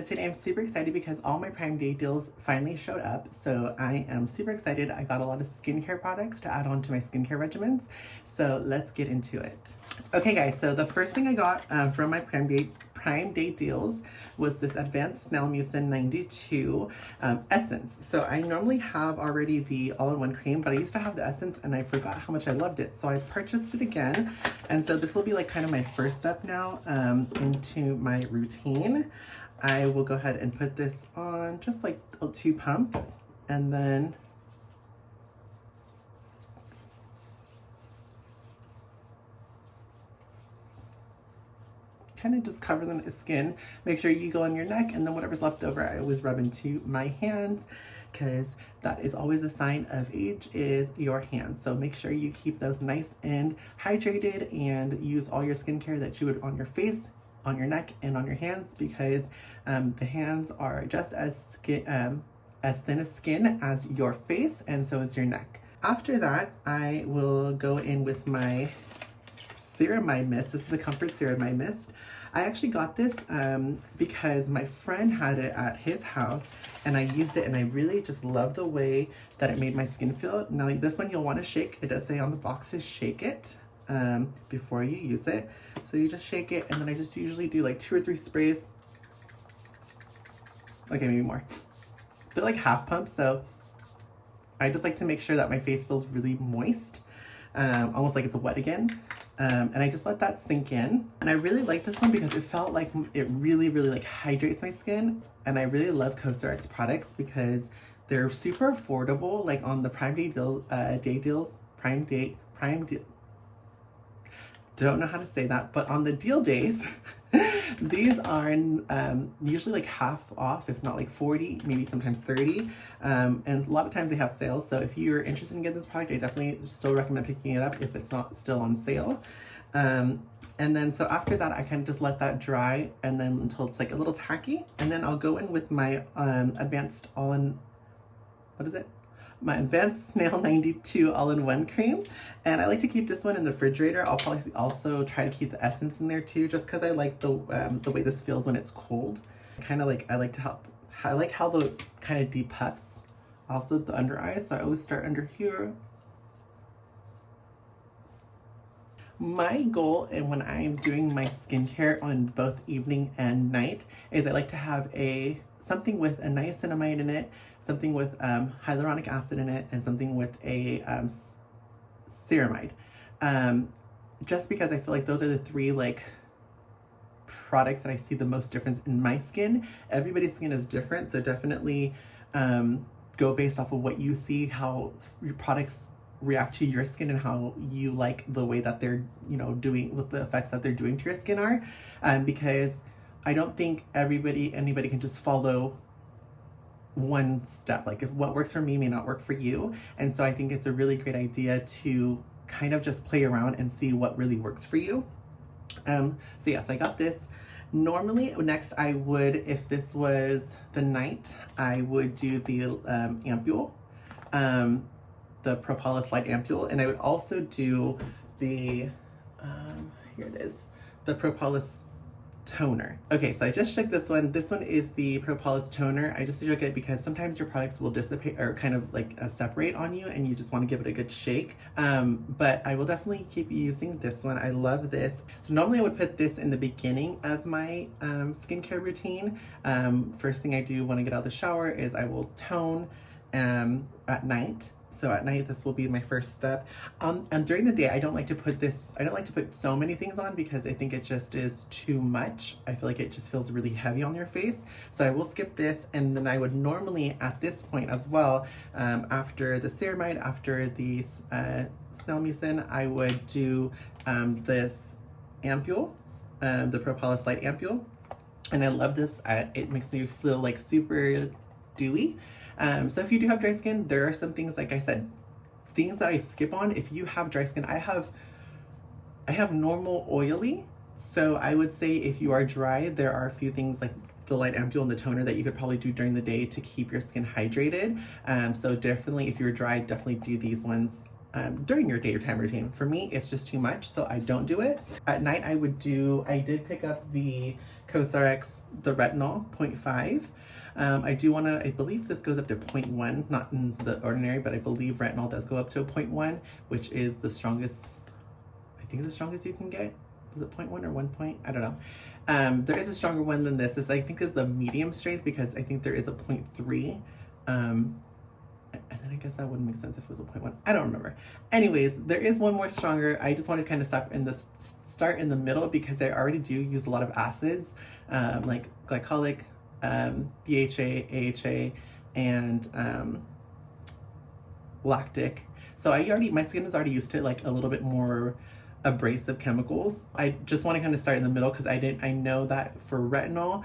Today I'm super excited because all my Prime Day deals finally showed up. So I am super excited. I got a lot of skincare products to add on to my skincare regimens. So let's get into it. Okay guys, so the first thing I got from my Prime Day deals was this Advanced Snail Mucin 92 essence. So I normally have already the all-in-one cream, but I used to have the essence and I forgot how much I loved it. So I purchased it again. And so this will be like kind of my first step now into my routine. I will go ahead and put this on just like 2 pumps and then kind of just cover the skin. Make sure you go on your neck, and then whatever's left over I always rub into my hands, because that is always a sign of age, is your hands. So make sure you keep those nice and hydrated and use all your skincare that you would on your face, on your neck, and on your hands, because the hands are just as thin as skin as your face, and so is your neck. After that, I will go in with my ceramide mist. This is the Comfort Ceramide Mist. I actually got this because my friend had it at his house and I used it and I really just love the way that it made my skin feel. Now this one you'll want to shake. It does say on the box to shake it before you use it. So you just shake it, and then I just usually do like 2 or 3 sprays. Okay, maybe more. They're like half pumps, so I just like to make sure that my face feels really moist, almost like it's wet again. And I just let that sink in. And I really like this one because it felt like it really like hydrates my skin. And I really love CosRX products because they're super affordable, like on the Prime Day deals, don't know how to say that, but on the deal days, these are usually like half off, if not like 40, maybe sometimes 30. And a lot of times they have sales. So if you're interested in getting this product, I definitely still recommend picking it up if it's not still on sale. And then so after that, I kind of just let that dry, and then until it's like a little tacky. And then I'll go in with my Advanced Snail 92 all-in-one cream, and I like to keep this one in the refrigerator. I'll probably also try to keep the essence in there too, just because I like the way this feels when it's cold. I like how the kind of deep puffs. Also the under eyes, so I always start under here. My goal, and when I'm doing my skincare on both evening and night, is I like to have something with a niacinamide in it, something with hyaluronic acid in it, and something with a ceramide. Just because I feel like those are the 3 like products that I see the most difference in my skin. Everybody's skin is different, so definitely go based off of what you see, how your products react to your skin, and how you like the way that they're doing, what the effects that they're doing to your skin are, because I don't think anybody can just follow one step. Like if what works for me may not work for you. And so I think it's a really great idea to kind of just play around and see what really works for you. So yes, I got this. Normally, next I would, if this was the night, I would do the ampule, the Propolis Light Ampule, and I would also do the, here it is, the Propolis Toner. Okay, so I just shook this one. This one is the Propolis Toner. I just shook it because sometimes your products will dissipate or kind of like separate on you, and you just want to give it a good shake. But I will definitely keep using this one. I love this. So normally I would put this in the beginning of my skincare routine. First thing I do when I get out of the shower is I will tone at night. So at night, this will be my first step. And during the day, I don't like to put so many things on because I think it just is too much. I feel like it just feels really heavy on your face. So I will skip this. And then I would normally at this point as well, after the ceramide, after the Snail Mucin, I would do this ampule, the Propolis Light Ampule. And I love this. It makes me feel like super dewy. So if you do have dry skin, there are some things, like I said, things that I skip on. If you have dry skin, I have normal oily. So I would say if you are dry, there are a few things like the light ampule and the toner that you could probably do during the day to keep your skin hydrated. So definitely, if you're dry, definitely do these ones during your daytime routine. For me, it's just too much, so I don't do it. At night, I did pick up the CosRX, the retinol 0.5. I do want to, I believe this goes up to 0.1, not in the ordinary, but I believe retinol does go up to a 0.1, which is the strongest, I think the strongest you can get. Was it 0.1 or 1 point? I don't know. There is a stronger one than this. This I think is the medium strength because I think there is a 0.3. And then I guess that wouldn't make sense if it was a 0.1. I don't remember. Anyways, there is one more stronger. I just want to kind of start in the middle because I already do use a lot of acids, like glycolic, BHA, AHA, and lactic. So my skin is already used to like a little bit more abrasive chemicals. I just want to kind of start in the middle because I know that for retinol,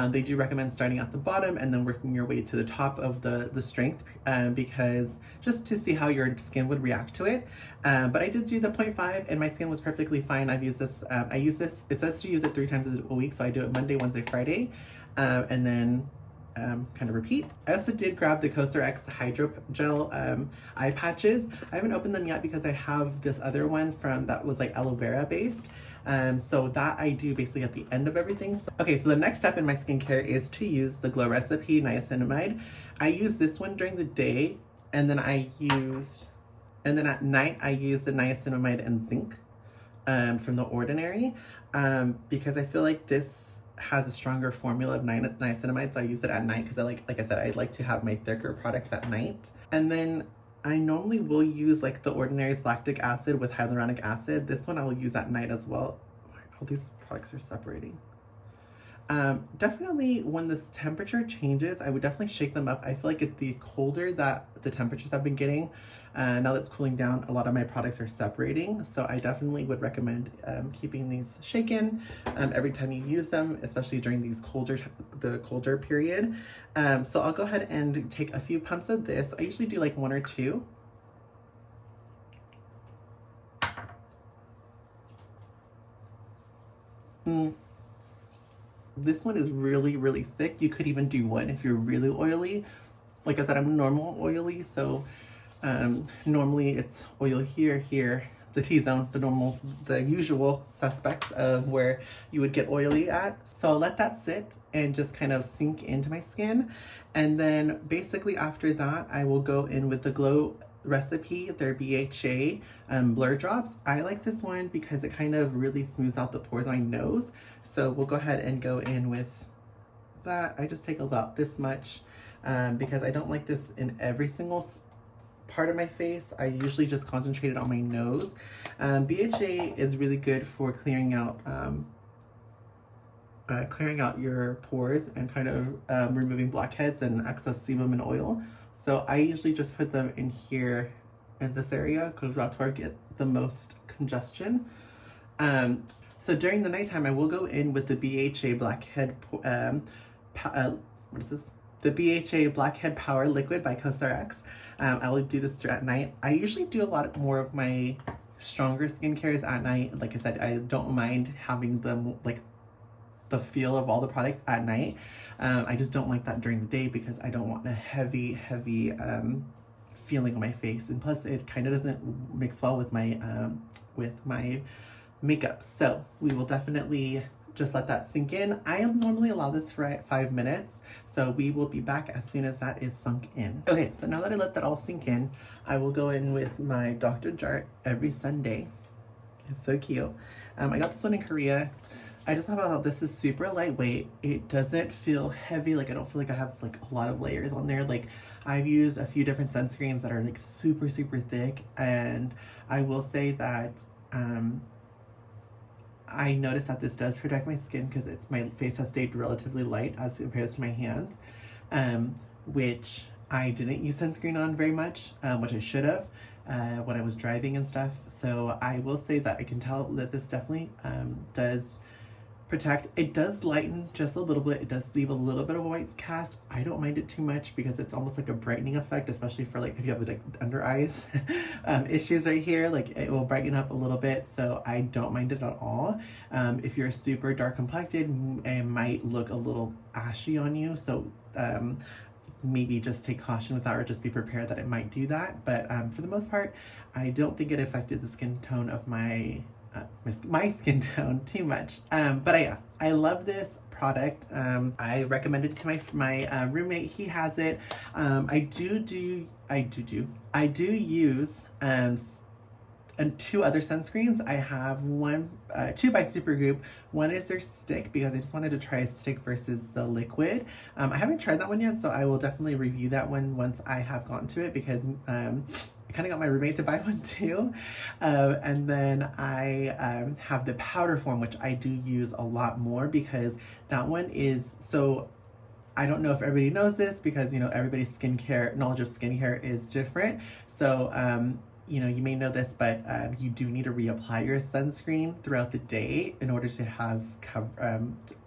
they do recommend starting at the bottom and then working your way to the top of the strength because just to see how your skin would react to it. But I did do the 0.5 and my skin was perfectly fine. I've used this, it says to use it 3 times a week. So I do it Monday, Wednesday, Friday, and then kind of repeat. I also did grab the CosRX Hydro Gel eye patches. I haven't opened them yet because I have this other one that was like aloe vera based. So that I do basically at the end of everything. Okay, so the next step in my skincare is to use the Glow Recipe Niacinamide. I use this one during the day, and then at night I use the niacinamide and zinc from The Ordinary because I feel like this has a stronger formula of niacinamide, so I use it at night because like I said, I like to have my thicker products at night. And then I normally will use like The Ordinary's lactic acid with hyaluronic acid. This one I will use at night as well. All these products are separating. Definitely when this temperature changes, I would definitely shake them up. I feel like the colder that the temperatures have been getting, now that it's cooling down, a lot of my products are separating. So I definitely would recommend keeping these shaken every time you use them, especially during the colder period. So I'll go ahead and take a few pumps of this. I usually do like 1 or 2. This one is really, really thick. You could even do 1 if you're really oily. Like I said, I'm normal oily, so normally it's oil here, the T-zone, the usual suspects of where you would get oily at. So I'll let that sit and just kind of sink into my skin. And then basically after that, I will go in with the Glow Recipe, their BHA Blur Drops. I like this one because it kind of really smooths out the pores on my nose. So we'll go ahead and go in with that. I just take about this much because I don't like this in every single part of my face. I usually just concentrate it on my nose. BHA is really good for clearing out your pores and kind of removing blackheads and excess sebum and oil. So I usually just put them in here in this area because that's where I get the most congestion. So during the nighttime, I will go in with the BHA Blackhead, what is this? The BHA Blackhead Power Liquid by CosRX. I will do this at night. I usually do a lot more of my stronger skincare at night. Like I said, I don't mind having them like the feel of all the products at night. I just don't like that during the day because I don't want a heavy feeling on my face, and plus it kind of doesn't mix well with my makeup. So we will definitely just let that sink in. I normally allow this for 5 minutes, so we will be back as soon as that is sunk in. Okay, so now that I let that all sink in, I will go in with my Dr. Jart Every Sunday. It's so cute. I got this one in Korea. I just love how this is super lightweight. It doesn't feel heavy. Like I don't feel like I have like a lot of layers on there. Like I've used a few different sunscreens that are like super, super thick. And I will say that I noticed that this does protect my skin because my face has stayed relatively light as compared to my hands, which I didn't use sunscreen on very much, which I should have when I was driving and stuff. So I will say that I can tell that this definitely does protect. It does lighten just a little bit. It does leave a little bit of a white cast. I don't mind it too much because it's almost like a brightening effect, especially for like if you have like under eyes issues right here, like it will brighten up a little bit. So I don't mind it at all. If you're super dark complected, it might look a little ashy on you. So maybe just take caution with that, or just be prepared that it might do that. But for the most part, I don't think it affected the skin tone of my skin tone too much. But yeah, I love this. product. I recommended it to my roommate. He has it. I do use and two other sunscreens. I have two by Supergoop. One is their stick, because I just wanted to try a stick versus the liquid. I haven't tried that one yet, so I will definitely review that one once I have gotten to it, because I kind of got my roommate to buy one too. And then I have the powder form, which I do use a lot more, because that one is so, I don't know if everybody knows this, because, you know, everybody's knowledge of skincare is different. So, you know, you may know this, but you do need to reapply your sunscreen throughout the day in order to have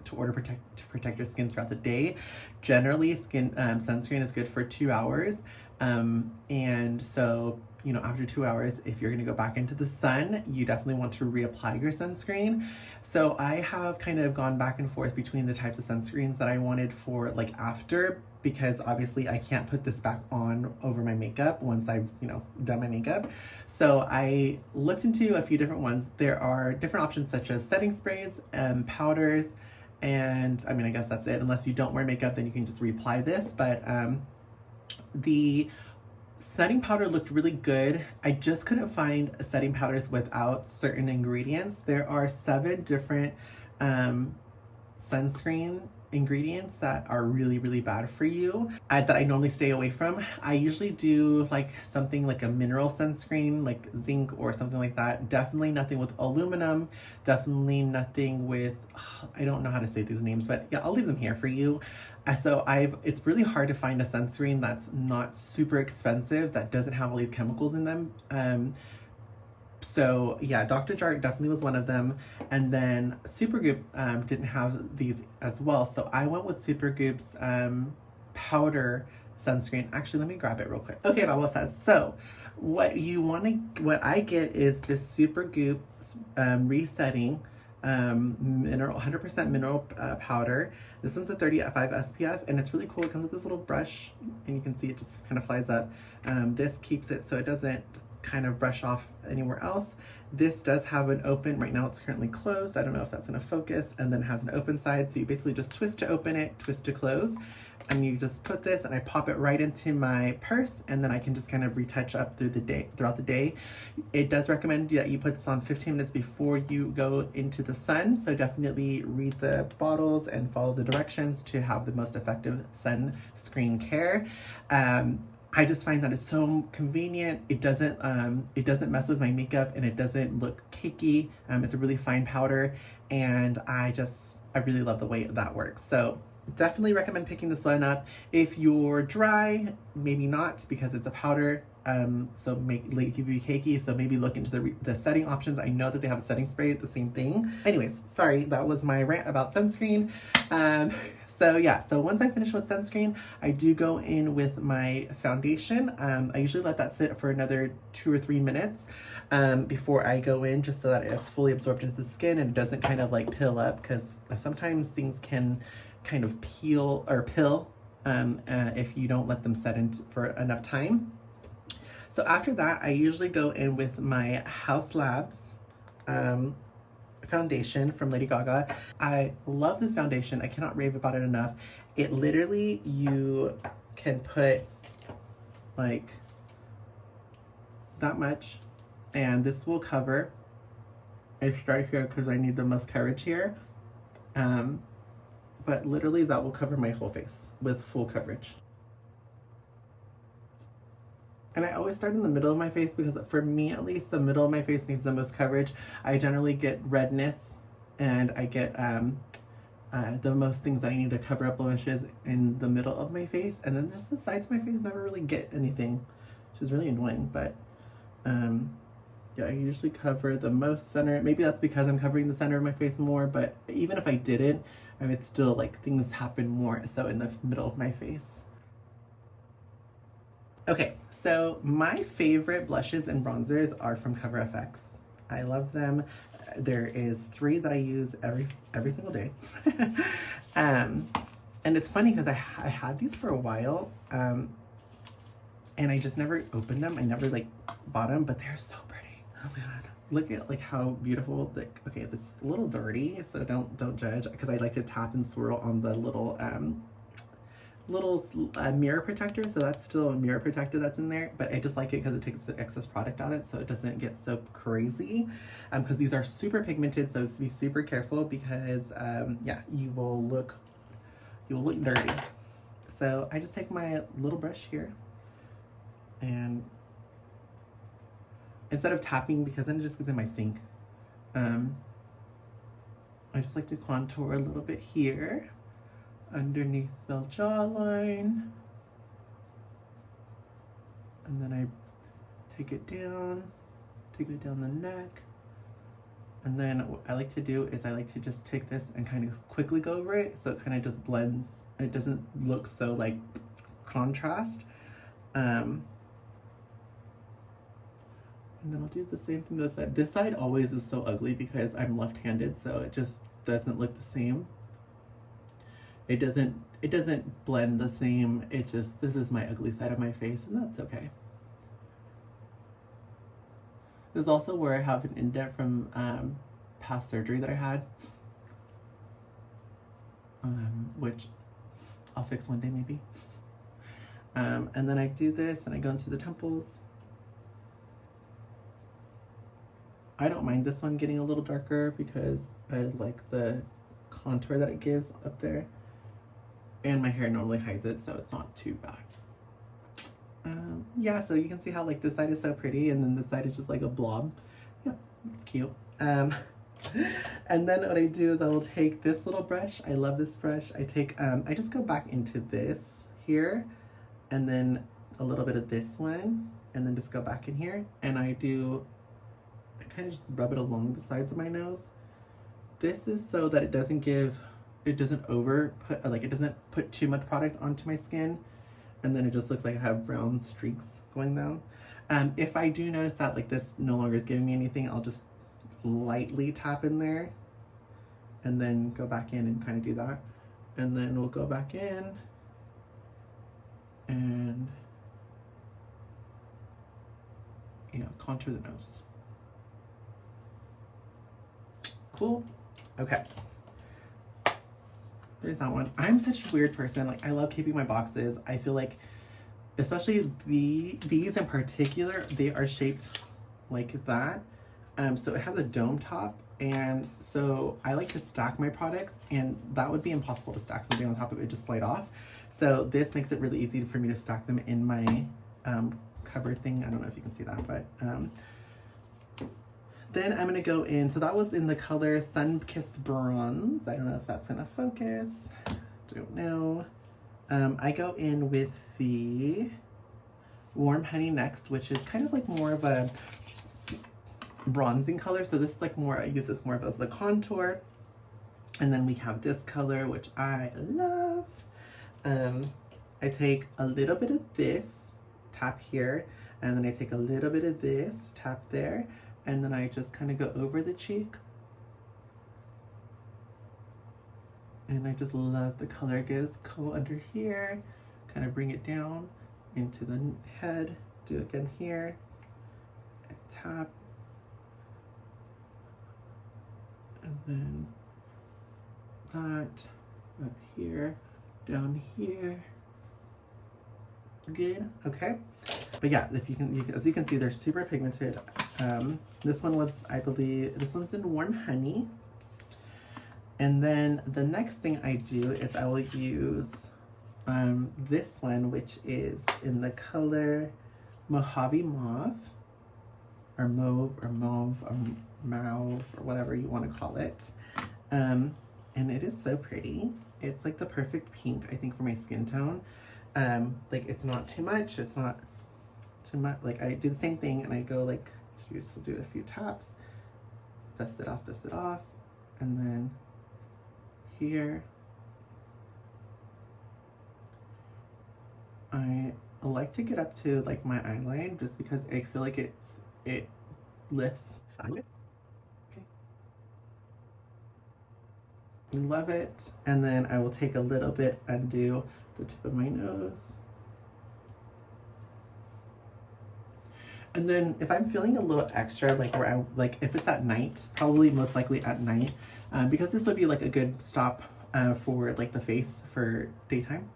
protect your skin throughout the day. Generally, sunscreen is good for 2 hours, and so, you know, after 2 hours, if you're going to go back into the sun, you definitely want to reapply your sunscreen. So I have kind of gone back and forth between the types of sunscreens that I wanted for like after, because obviously I can't put this back on over my makeup once I've, you know, done my makeup. So I looked into a few different ones. There are different options such as setting sprays and powders, and I mean, I guess that's it. Unless you don't wear makeup, then you can just reapply this. But the setting powder looked really good. I just couldn't find setting powders without certain ingredients. There are 7 different sunscreen ingredients that are really, really bad for you, that I normally stay away from. I usually do like something like a mineral sunscreen, like zinc or something like that. Definitely nothing with aluminum. Definitely nothing with, I don't know how to say these names, but yeah, I'll leave them here for you. So it's really hard to find a sunscreen that's not super expensive, that doesn't have all these chemicals in them. So yeah, Dr. Jart definitely was one of them. And then Supergoop didn't have these as well. So I went with Supergoop's powder sunscreen. Actually, let me grab it real quick. Okay, Bible says, so what I get is this Supergoop resetting mineral, 100% mineral powder. This one's a 30 at 5 SPF, and it's really cool. It comes with this little brush, and you can see it just kind of flies up. This keeps it so it doesn't kind of brush off anywhere else. This does have an open, right now it's currently closed. I don't know if that's gonna focus, and then it has an open side. So you basically just twist to open it, twist to close, and you just put this, and I pop it right into my purse, and then I can just kind of retouch up throughout the day. It does recommend that you put this on 15 minutes before you go into the sun. So definitely read the bottles and follow the directions to have the most effective sunscreen care. I just find that it's so convenient. It doesn't mess with my makeup, and it doesn't look cakey. It's a really fine powder, and I really love the way that works. So definitely recommend picking this one up. If you're dry, maybe not, because it's a powder. So give you cakey. So maybe look into the setting options. I know that they have a setting spray, the same thing. Anyways, sorry, that was my rant about sunscreen. So yeah, so once I finish with sunscreen, I do go in with my foundation. I usually let that sit for another 2 or 3 minutes before I go in, just so that it's fully absorbed into the skin and it doesn't kind of like pill up, because sometimes things can kind of peel or pill if you don't let them set in for enough time. So after that, I usually go in with my House Labs foundation from Lady Gaga. I love this foundation. I cannot rave about it enough. It literally, you can put like that much, and this will cover. I start here because I need the most coverage here. But literally that will cover my whole face with full coverage. And I always start in the middle of my face, because for me at least, the middle of my face needs the most coverage. I generally get redness, and I get the most things that I need to cover up blemishes in the middle of my face. And then just the sides of my face never really get anything, which is really annoying. But yeah, I usually cover the most center. Maybe that's because I'm covering the center of my face more, but even if I didn't, I would still, like, things happen more so in the middle of my face. Okay, so my favorite blushes and bronzers are from CoverFX. I love them. There is 3 that I use every single day. And it's funny because I had these for a while, and I just never opened them. I never like bought them, but they're so pretty. Oh my god. look at like how beautiful the, okay, this is a little dirty, so don't judge, because I like to tap and swirl on the little mirror protector, so that's still a mirror protector that's in there, but I just like it because it takes the excess product out of it so it doesn't get so crazy, because these are super pigmented, so be super careful, because yeah, you will look dirty. So I just take my little brush here, and instead of tapping, because then it just gets in my sink, I just like to contour a little bit here underneath the jawline, and then I take it down the neck, and then what I like to do is I like to just take this and kind of quickly go over it, so it kind of just blends. It doesn't look so like contrast. And then I'll do the same thing this side. This side always is so ugly because I'm left-handed, so it just doesn't look the same. It doesn't blend the same. It just, this is my ugly side of my face, and that's okay. This is also where I have an indent from past surgery that I had, which I'll fix one day maybe. And then I do this and I go into the temples. I don't mind this one getting a little darker because I like the contour that it gives up there. And my hair normally hides it, so it's not too bad. Yeah, so you can see how like this side is so pretty and then this side is just like a blob. Yeah, it's cute. And then what I do is I will take this little brush. I love this brush. I take, I just go back into this here and then a little bit of this one and then just go back in here and I kind of just rub it along the sides of my nose. This is so that it doesn't put too much product onto my skin, and then it just looks like I have brown streaks going down. If I do notice that like this no longer is giving me anything, I'll just lightly tap in there and then go back in and kind of do that. And then we'll go back in and, you know, contour the nose. Cool. Okay. There's that one. I'm such a weird person. Like, I love keeping my boxes. I feel like, especially these in particular, they are shaped like that. So it has a dome top. And so I like to stack my products, and that would be impossible to stack something on top of it, just slide off. So this makes it really easy for me to stack them in my cupboard thing. I don't know if you can see that, but then I'm gonna go in, so that was in the color Sun-Kissed Bronze. I don't know if that's gonna focus, don't know. I go in with the Warm Honey next, which is kind of like more of a bronzing color. So this is like more, I use this more of as the contour. And then we have this color, which I love. I take a little bit of this, tap here, and then I take a little bit of this, tap there, and then I just kind of go over the cheek. And I just love the color it gives. Go under here, kind of bring it down into the head, do it again here, and tap. And then that up here, down here. Good, okay. But yeah, if you can, as you can see, they're super pigmented. This one was, I believe, this one's in Warm Honey. And then the next thing I do is I will use this one, which is in the color Mojave Mauve, or Mauve, or Mauve, or Mauve, or whatever you want to call it. And it is so pretty. It's like the perfect pink, I think, for my skin tone. Like, it's not too much, it's not too much. Like, I do the same thing, and I go like, just do a few taps, dust it off, and then here I like to get up to like my eyeline, just because I feel like it lifts. Okay. Love it. And then I will take a little bit and do the tip of my nose. And then if I'm feeling a little extra, like where I like if it's at night, probably most likely at night, because this would be like a good stop for like the face for daytime.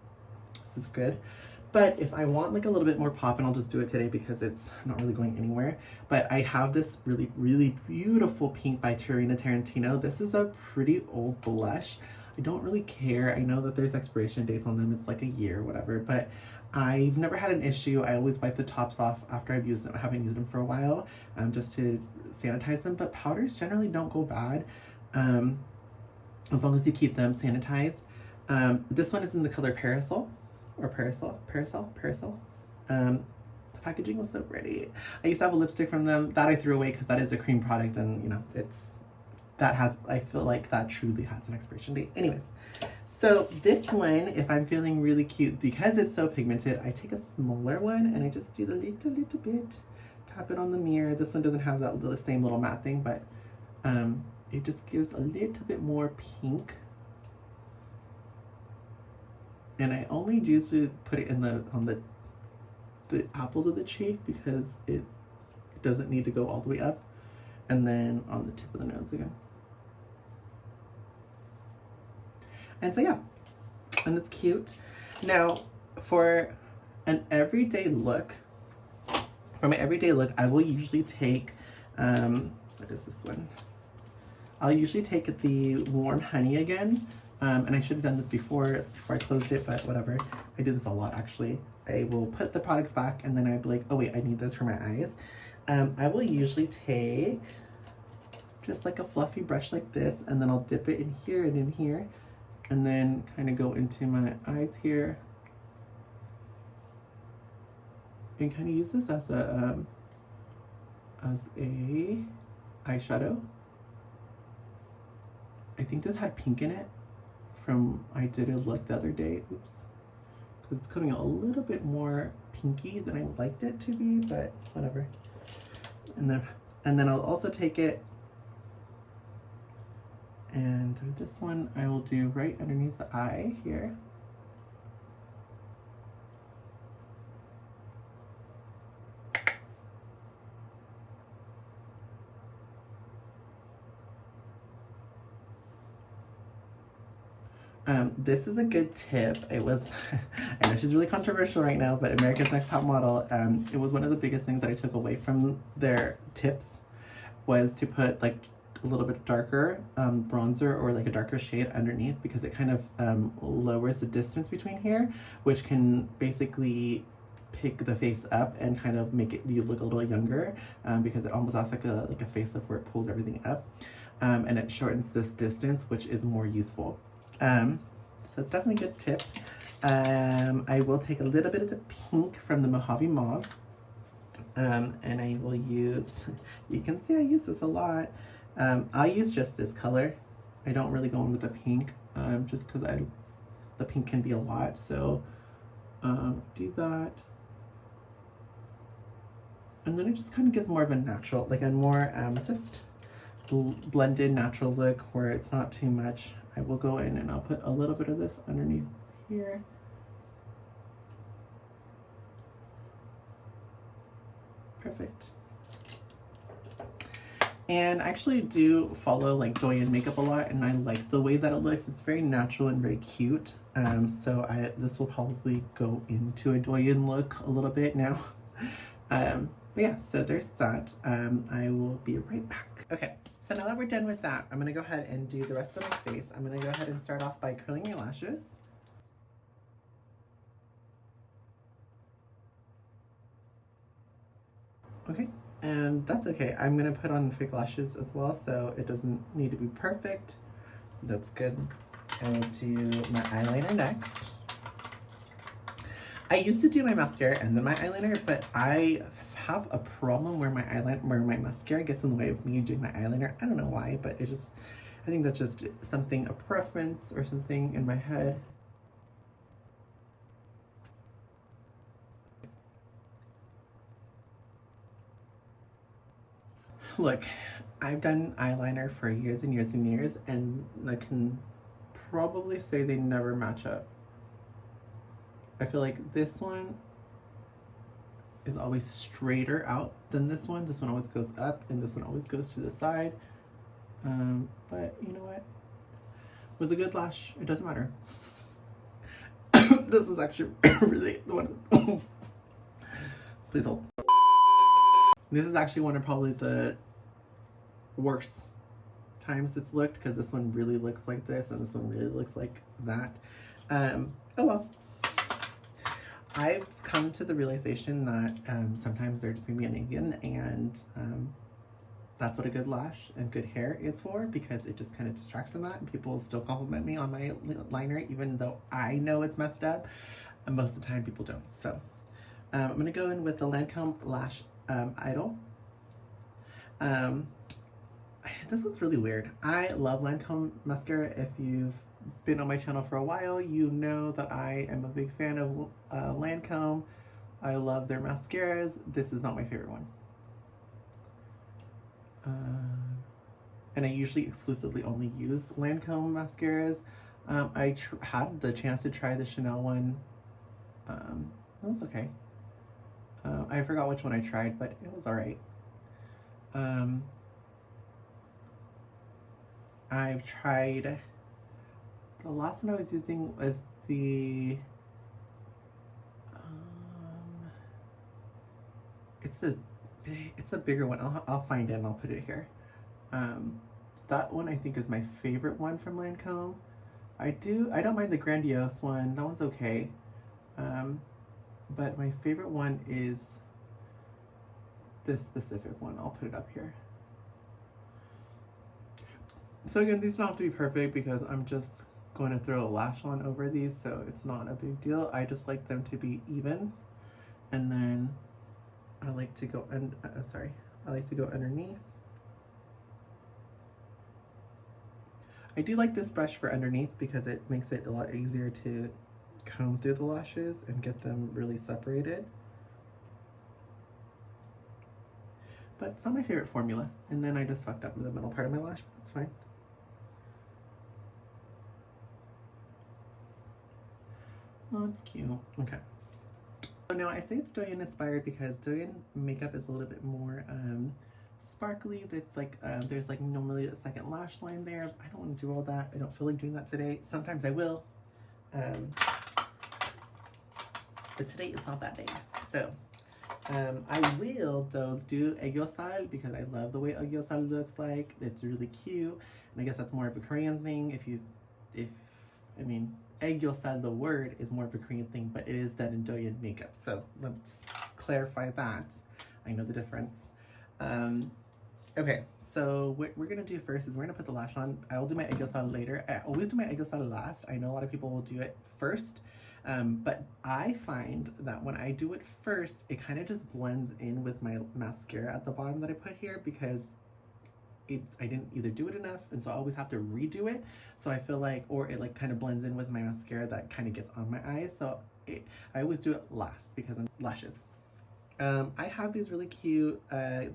This is good. But if I want like a little bit more pop, and I'll just do it today because it's not really going anywhere, but I have this really, really beautiful pink by Tarina Tarantino. This is a pretty old blush. I don't really care. I know that there's expiration dates on them. It's like a year or whatever, but I've never had an issue. I always wipe the tops off after I've used them. I haven't used them for a while, just to sanitize them, but powders generally don't go bad, as long as you keep them sanitized. This one is in the color Parasol. Or Parasol. The packaging was so pretty. I used to have a lipstick from them that I threw away because that is a cream product, and you know, I feel like that truly has an expiration date. Anyways, so this one, if I'm feeling really cute, because it's so pigmented, I take a smaller one and I just do the little bit, tap it on the mirror. This one doesn't have that same little matte thing, but it just gives a little bit more pink. And I only usually put it in on the apples of the cheek because it doesn't need to go all the way up. And then on the tip of the nose again. And so yeah, and it's cute. Now for an everyday look, I will usually take, what is this one? I'll usually take the Warm Honey again. And I should have done this before I closed it, but whatever. I do this a lot, actually. I will put the products back, and then I'd be like, oh wait, I need those for my eyes. I will usually take just like a fluffy brush like this, and then I'll dip it in here and in here, and then kind of go into my eyes here. And kind of use this as a eyeshadow. I think this had pink in it. I did a look the other day, oops, because it's coming out a little bit more pinky than I liked it to be, but whatever. And then I'll also take it, and this one I will do right underneath the eye here. This is a good tip. It was, I know she's really controversial right now, but America's Next Top Model, it was one of the biggest things that I took away from their tips was to put like a little bit darker bronzer or like a darker shade underneath, because it kind of lowers the distance between here, which can basically pick the face up and kind of make it you look a little younger, because it almost acts like a face lift where it pulls everything up, and it shortens this distance, which is more youthful. So it's definitely a good tip. I will take a little bit of the pink from the Mojave Mauve, and I will use, you can see I use this a lot. I'll use just this color. I don't really go in with the pink, just because the pink can be a lot. So do that. And then it just kind of gives more of a natural, like a more just blended natural look where it's not too much. I will go in and I'll put a little bit of this underneath here. Perfect. And I actually do follow like Doyen makeup a lot, and I like the way that it looks. It's very natural and very cute. So this will probably go into a Doyen look a little bit now. But yeah, so there's that. I will be right back. Okay. So now that we're done with that, I'm going to go ahead and do the rest of my face. I'm going to go ahead and start off by curling my lashes. Okay, and that's okay. I'm going to put on fake lashes as well, so it doesn't need to be perfect. That's good. I will do my eyeliner next. I used to do my mascara and then my eyeliner, but I have a problem where my mascara gets in the way of me doing my eyeliner. I don't know why, but I think that's just something, a preference or something in my head. Look, I've done eyeliner for years and years and years, and I can probably say they never match up. I feel like this one is always straighter out than this one. This one always goes up and this one always goes to the side. But you know what? With a good lash, it doesn't matter. This is actually really the one. Please hold. This is actually one of probably the worst times it's looked, because this one really looks like this and this one really looks like that. Oh well. I've come to the realization that sometimes they're just gonna be uneven, and that's what a good lash and good hair is for, because it just kind of distracts from that, and people still compliment me on my liner even though I know it's messed up, and most of the time people don't. So I'm gonna go in with the Lancome Lash Idol. This looks really weird. I love Lancome mascara. If you've been on my channel for a while, you know that I am a big fan of Lancome. I love their mascaras. This is not my favorite one. And I usually exclusively only use Lancome mascaras. I had the chance to try the Chanel one. That was okay. I forgot which one I tried, but it was alright. I've tried, the last one I was using was the, it's a bigger one. I'll find it and I'll put it here. That one I think is my favorite one from Lancome. I don't mind the Grandiose one. That one's okay. But my favorite one is this specific one. I'll put it up here. So again, these don't have to be perfect because I'm just going to throw a lash on over these, so it's not a big deal. I just like them to be even. And then I like to go I like to go underneath. I do like this brush for underneath because it makes it a lot easier to comb through the lashes and get them really separated. But it's not my favorite formula. And then I just fucked up in the middle part of my lash, but that's fine. Oh, it's cute. Okay. So now I say it's Doyen inspired because Doyen makeup is a little bit more sparkly. That's like there's like normally a second lash line there. I don't want to do all that. I don't feel like doing that today. Sometimes I will. But today is not that day. So I will though do Aegyosal because I love the way Aegyosal looks like. It's really cute. And I guess that's more of a Korean thing. I mean, Aegyosal, the word, is more of a Korean thing, but it is done in Doyen makeup. So let's clarify that. I know the difference. Okay, so what we're gonna do first is we're gonna put the lash on. I will do my Aegyosal later. I always do my Aegyosal last. I know a lot of people will do it first, but I find that when I do it first, it kind of just blends in with my mascara at the bottom that I put here because I didn't either do it enough, and so I always have to redo it. So I feel like, or it like kind of blends in with my mascara that kind of gets on my eyes. So I always do it last because I'm lashes. I have these really cute, they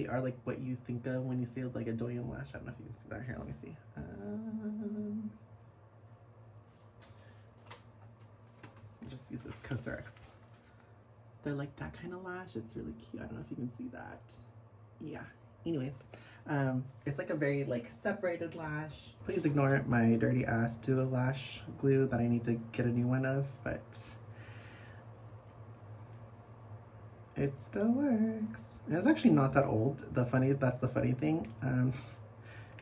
are like what you think of when you see like a Doyen lash. I don't know if you can see that here. Let me see. I'll just use this Cosrx. They're like that kind of lash. It's really cute. I don't know if you can see that. Yeah. Anyways, it's like a very like separated lash. Please ignore my dirty ass Duo lash glue that I need to get a new one of, but it still works. And it's actually not that old. That's the funny thing.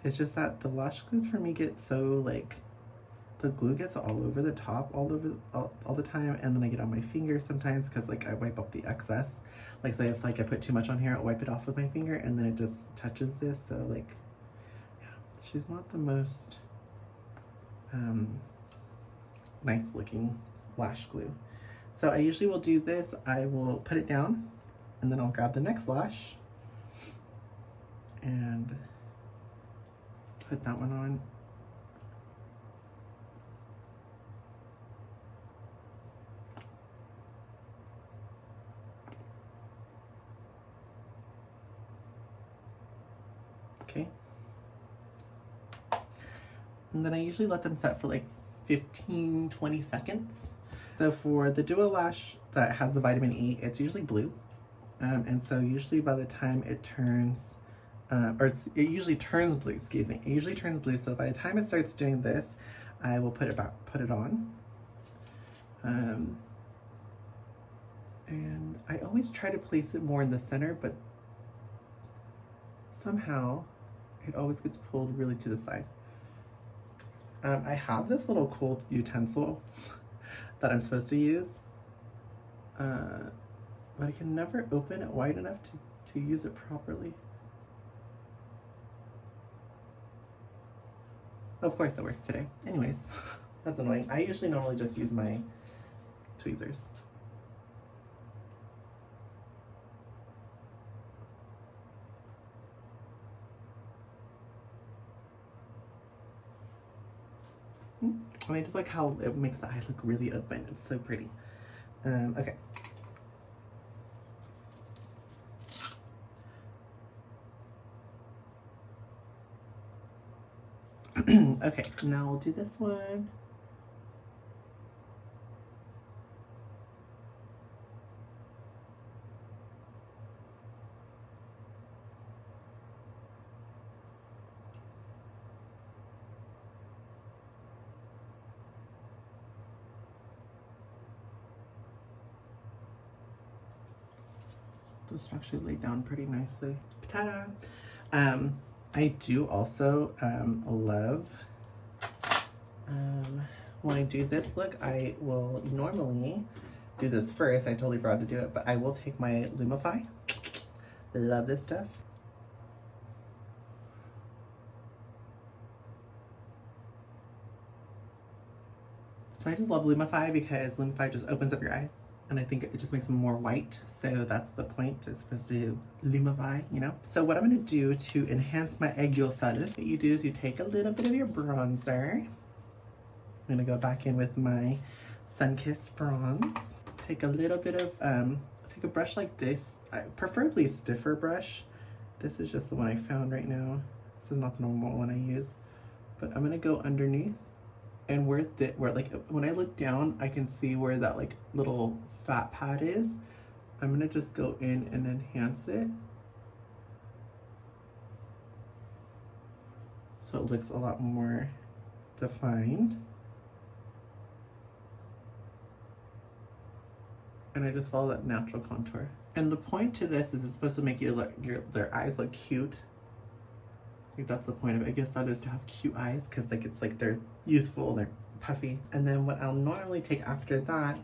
It's just that the lash glues for me get so like, the glue gets all over the top all the time, and then I get on my fingers sometimes because like I wipe up the excess. Like say if like I put too much on here, I'll wipe it off with my finger and then it just touches this. So like, yeah, she's not the most nice looking lash glue. So I usually will do this. I will put it down and then I'll grab the next lash and put that one on. Okay. And then I usually let them set for like 15-20 seconds. So for the Duo Lash that has the vitamin E, it's usually blue. And so usually by the time it turns, it usually turns blue, excuse me. It usually turns blue, so by the time it starts doing this, I will put it on. And I always try to place it more in the center, but somehow it always gets pulled really to the side. I have this little cool utensil that I'm supposed to use, but I can never open it wide enough to use it properly. Of course it works today. Anyways, that's annoying. I usually normally just use my tweezers. And I just like how it makes the eye look really open. It's so pretty. Okay. Okay, now we'll do this one. Those actually lay down pretty nicely. Ta-da! I do also love, when I do this look, I will normally do this first. I totally forgot to do it, but I will take my Lumify. Love this stuff. So I just love Lumify because Lumify just opens up your eyes. And I think it just makes them more white. So that's the point. It's supposed to lumify, you know? So what I'm gonna do to enhance my egg yolk salad, what you do is you take a little bit of your bronzer. I'm gonna go back in with my Sunkissed bronze. Take a little bit of, take a brush like this, preferably a stiffer brush. This is just the one I found right now. This is not the normal one I use. But I'm gonna go underneath. And where like when I look down, I can see where that like little fat pad is. I'm gonna just go in and enhance it, so it looks a lot more defined. And I just follow that natural contour. And the point to this is it's supposed to make their eyes look cute. I think that's the point of it. I guess that is to have cute eyes, because like it's like they're youthful, they're puffy. And then what I'll normally take after that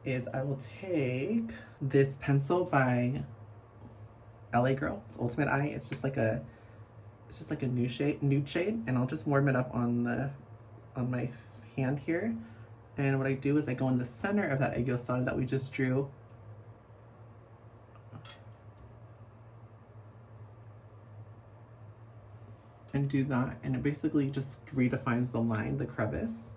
is I will take this pencil by LA Girl. It's Ultimate Eye. It's just like a nude shade, and I'll just warm it up on my hand here. And what I do is I go in the center of that egg yolk salad that we just drew. And do that, and it basically just redefines the line, the crevice.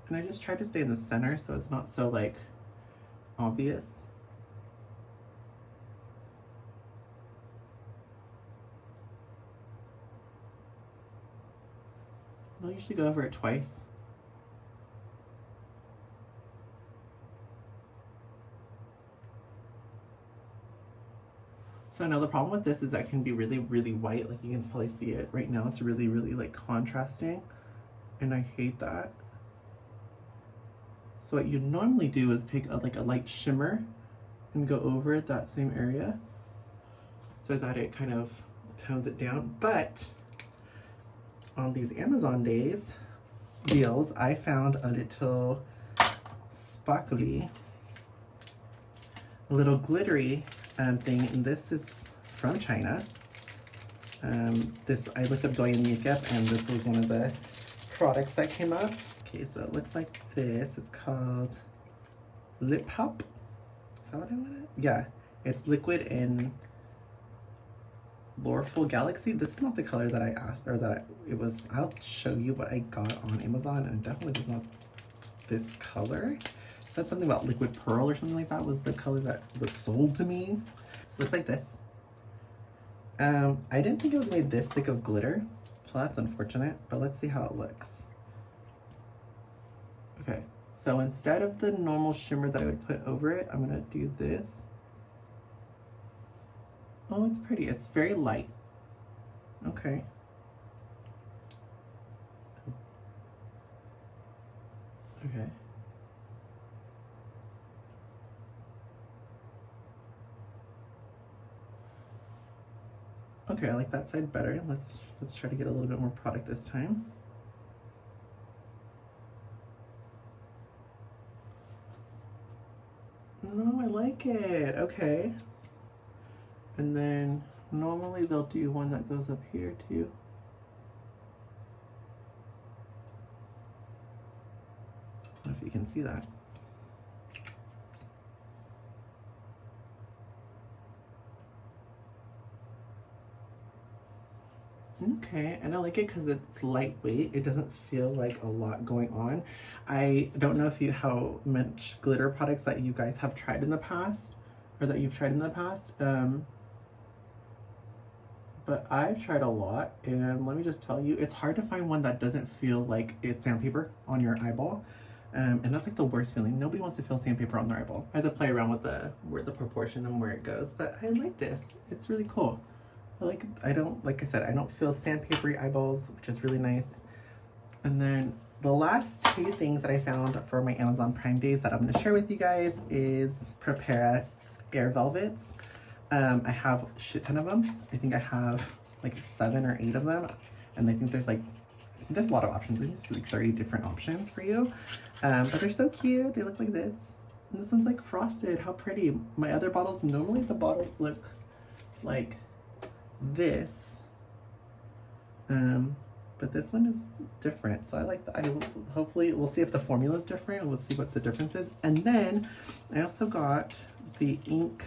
And I just try to stay in the center so it's not so like obvious. I'll usually go over it twice. So another problem with this is that it can be really, really white. Like you can probably see it right now. It's really, really like contrasting, and I hate that. So what you normally do is take a light shimmer and go over that same area so that it kind of tones it down. But on these Amazon deals, I found a little sparkly, a little glittery thing, and this is from China. I looked up Douyin makeup, and this was one of the products that came up. Okay, so it looks like this. It's called Lip Hop. Is that what I wanted? Yeah, it's liquid in Loreful Galaxy. This is not the color that I asked, or that it was. I'll show you what I got on Amazon, and it definitely is not this color. It said something about liquid pearl or something like that was the color that was sold to me. So it looks like this. I didn't think it was made this thick of glitter, so that's unfortunate, but let's see how it looks. Okay, so instead of the normal shimmer that I would put over it, I'm gonna do this. Oh, it's pretty. It's very light. Okay. Okay. Okay, I like that side better. Let's try to get a little bit more product this time. No, I like it. Okay. And then normally they'll do one that goes up here too. I don't know if you can see that. Okay, and I like it because it's lightweight. It doesn't feel like a lot going on. I don't know if you how much glitter products that you guys have tried in the past, or that you've tried in the past. But I've tried a lot, and let me just tell you, it's hard to find one that doesn't feel like it's sandpaper on your eyeball. And that's like the worst feeling. Nobody wants to feel sandpaper on their eyeball. I have to play around with the proportion and where it goes, but I like this. It's really cool. Like I said, I don't feel sandpapery eyeballs, which is really nice. And then the last two things that I found for my Amazon Prime days that I'm going to share with you guys is Prepara Air Velvets. I have a shit ton of them. I think I have like 7 or 8 of them, and I think there's a lot of options. I think there's like 30 different options for you. But they're so cute. They look like this, and this one's like frosted. How pretty. My other bottles, normally the bottles look like this, but this one is different, so I like that. Hopefully we'll see if the formula is different, and we'll see what the difference is. And then I also got the ink,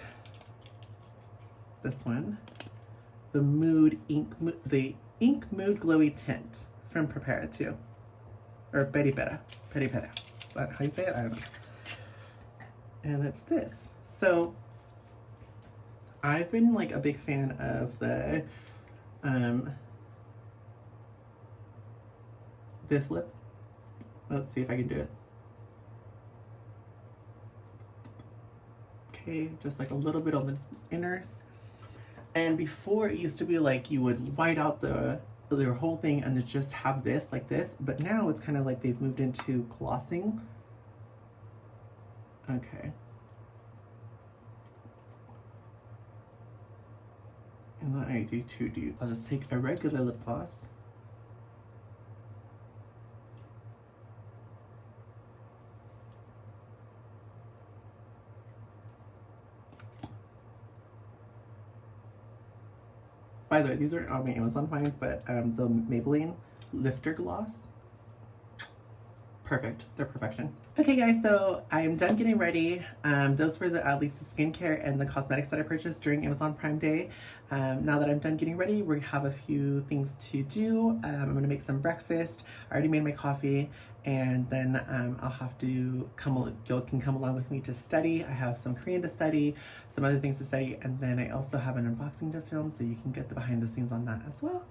this one, the the ink mood glowy tint from Prepara too, or Peri-Pera. Is that how you say it? I don't know. And it's this. So I've been like a big fan of the this lip. Let's see if I can do it. Okay, just like a little bit on the inners. And before it used to be like you would white out their whole thing and then just have this like this, but now it's kind of like they've moved into glossing. Okay. And then I I'll just take a regular lip gloss. By the way, these are on my Amazon finds, but the Maybelline Lifter Gloss. Perfect. They're perfection. Okay guys, so I am done getting ready. Those were at least the skincare and the cosmetics that I purchased during Amazon Prime Day. Now that I'm done getting ready, we have a few things to do. I'm gonna make some breakfast. I already made my coffee, and then I'll have to y'all can come along with me to study. I have some Korean to study, some other things to study, and then I also have an unboxing to film, so you can get the behind the scenes on that as well.